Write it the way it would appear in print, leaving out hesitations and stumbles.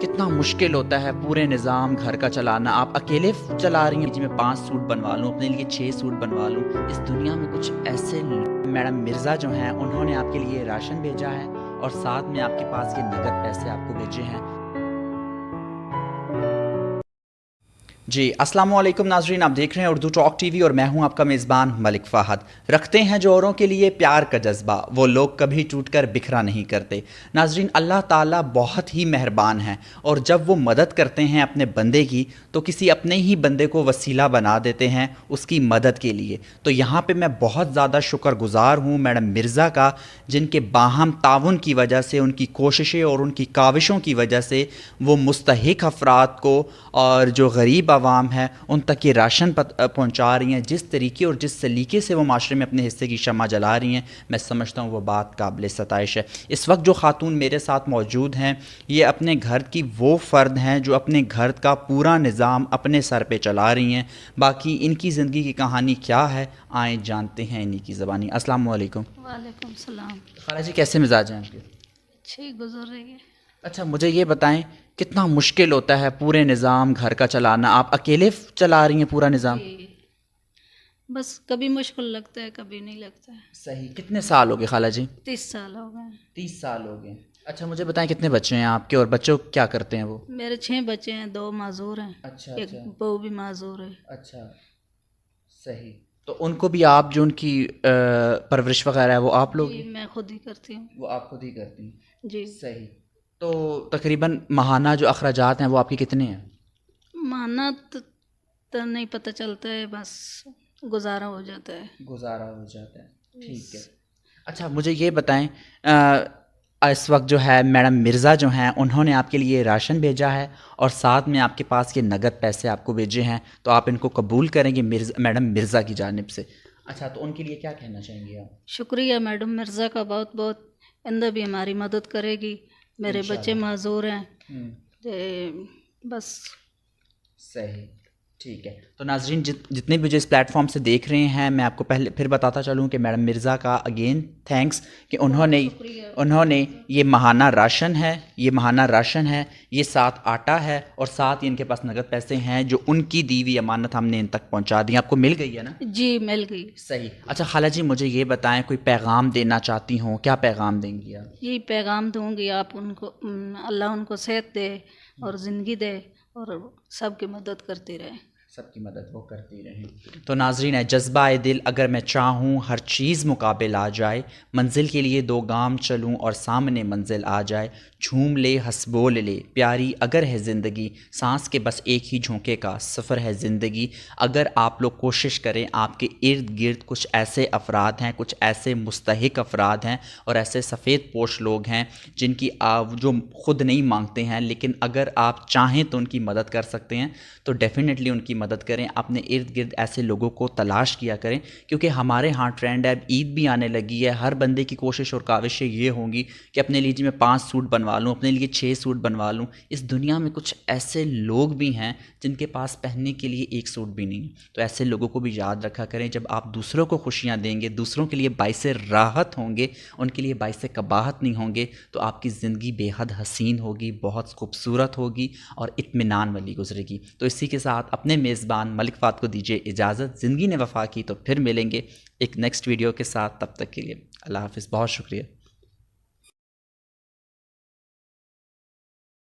کتنا مشکل ہوتا ہے پورے نظام گھر کا چلانا. آپ اکیلے چلا رہی ہیں جی میں 5 سوٹ بنوا لوں, اپنے لیے 6 سوٹ بنوا لوں. اس دنیا میں کچھ ایسے میڈم مرزا جو ہیں انہوں نے آپ کے لیے راشن بھیجا ہے اور ساتھ میں آپ کے پاس یہ نقد پیسے آپ کو بھیجے ہیں. جی السلام علیکم ناظرین, آپ دیکھ رہے ہیں اردو ٹاک ٹی وی اور میں ہوں آپ کا میزبان ملک فہد. رکھتے ہیں جو اوروں کے لیے پیار کا جذبہ, وہ لوگ کبھی ٹوٹ کر بکھرا نہیں کرتے. ناظرین, اللہ تعالیٰ بہت ہی مہربان ہیں اور جب وہ مدد کرتے ہیں اپنے بندے کی تو کسی اپنے ہی بندے کو وسیلہ بنا دیتے ہیں اس کی مدد کے لیے. تو یہاں پہ میں بہت زیادہ شکر گزار ہوں میڈم مرزا کا, جن کے باہم تعاون کی وجہ سے, ان کی کوششیں اور ان کی کاوشوں کی وجہ سے وہ مستحق افراد کو اور جو غریب عوام ہے ان تک یہ راشن پہنچا رہی ہیں. جس طریقے اور جس سلیقے سے وہ معاشرے میں اپنے حصے کی شمع جلا رہی ہیں, میں سمجھتا ہوں وہ بات قابل ستائش ہے. اس وقت جو خاتون میرے ساتھ موجود ہیں یہ اپنے گھر کی وہ فرد ہیں جو اپنے گھر کا پورا نظام اپنے سر پہ چلا رہی ہیں. باقی ان کی زندگی کی کہانی کیا ہے آئیں جانتے ہیں انہی کی زبانی. السلام علیکم. وعلیکم السلام. خالہ جی کیسے مزاج ہیں آپ کے؟ اچھی گزر رہی ہے. اچھا مجھے یہ بتائیں کتنا مشکل ہوتا ہے پورے نظام گھر کا چلانا. آپ اکیلے چلا رہی ہیں پورا نظام؟ جی بس کبھی مشکل لگتا ہے کبھی نہیں لگتا ہے. صحیح. کتنے سال ہو گئے خالہ جی؟ 30 سال ہو گئے. 30 سال ہو گئے. اچھا مجھے بتائیں کتنے بچے ہیں آپ کے اور بچوں کیا کرتے ہیں وہ؟ میرے 6 بچے ہیں, 2 معذور ہیں. اچھا ایک بہو بھی معذور ہے. اچھا صحیح. تو ان کو بھی آپ جو ان کی پرورش وغیرہ ہے وہ آپ لوگ؟ جی میں خود ہی کرتی ہوں. وہ آپ خود ہی کرتی ہیں؟ جی. صحیح. تو تقریباً ماہانہ جو اخراجات ہیں وہ آپ کے کتنے ہیں؟ مانا تو نہیں پتہ چلتا ہے, بس گزارا ہو جاتا ہے. گزارا ہو جاتا ہے. ٹھیک ہے. اچھا مجھے یہ بتائیں اس وقت جو ہے میڈم مرزا جو ہیں انہوں نے آپ کے لیے راشن بھیجا ہے اور ساتھ میں آپ کے پاس یہ نقد پیسے آپ کو بھیجے ہیں, تو آپ ان کو قبول کریں گے میڈم مرزا کی جانب سے. اچھا تو ان کے لیے کیا کہنا چاہیں گے آپ؟ شکریہ میڈم مرزا کا بہت بہت. اندر بھی ہماری مدد کرے گی. میرے بچے معذور ہیں. بس صحیح. ٹھیک ہے. تو ناظرین جتنے بھی مجھے اس پلیٹ فارم سے دیکھ رہے ہیں میں آپ کو پہلے پھر بتاتا چلوں کہ میڈم مرزا کا اگین تھینکس کہ انہوں نے یہ ماہانہ راشن ہے, یہ ساتھ آٹا ہے اور ساتھ ہی ان کے پاس نقد پیسے ہیں جو ان کی دی ہوئی امانت ہم نے ان تک پہنچا دی. آپ کو مل گئی ہے نا؟ جی مل گئی. صحیح. اچھا خالہ جی مجھے یہ بتائیں کوئی پیغام دینا چاہتی ہوں, کیا پیغام دیں گی آپ؟ یہی پیغام دوں گی, آپ ان کو اللہ ان کو صحت دے اور زندگی دے اور سب کی مدد کرتے رہے. سب کی مدد وہ کرتی رہیں. تو ناظرین ہے جذبہ دل اگر میں چاہوں ہر چیز مقابل آ جائے, منزل کے لیے 2 گام چلوں اور سامنے منزل آ جائے, جھوم لے ہنس بول لے پیاری اگر ہے زندگی, سانس کے بس ایک ہی جھونکے کا سفر ہے زندگی. اگر آپ لوگ کوشش کریں, آپ کے ارد گرد کچھ ایسے افراد ہیں, کچھ ایسے مستحق افراد ہیں اور ایسے سفید پوش لوگ ہیں جن کی جو خود نہیں مانگتے ہیں لیکن اگر آپ چاہیں تو ان کی مدد کر سکتے ہیں, تو ڈیفینیٹلی ان کی مدد کریں. اپنے ارد گرد ایسے لوگوں کو تلاش کیا کریں, کیونکہ ہمارے ہاں ٹرینڈ ہے, اب عید بھی آنے لگی ہے, ہر بندے کی کوشش اور کاوشیں یہ ہوں گی کہ اپنے لیے میں 5 سوٹ بنوا لوں, اپنے لیے 6 سوٹ بنوا لوں. اس دنیا میں کچھ ایسے لوگ بھی ہیں جن کے پاس پہننے کے لیے 1 سوٹ بھی نہیں. تو ایسے لوگوں کو بھی یاد رکھا کریں, جب آپ دوسروں کو خوشیاں دیں گے, دوسروں کے لیے باعث راحت ہوں گے, ان کے لیے باعث قباحت نہیں ہوں گے, تو آپ کی زندگی بے حد حسین ہوگی, بہت خوبصورت ہوگی اور اطمینان والی گزرے گی. تو اسی کے ساتھ اپنے میزبان ملک فہد کو دیجیے اجازت. زندگی نے وفا کی تو پھر ملیں گے ایک نیکسٹ ویڈیو کے ساتھ. تب تک کے لیے اللہ حافظ. بہت شکریہ.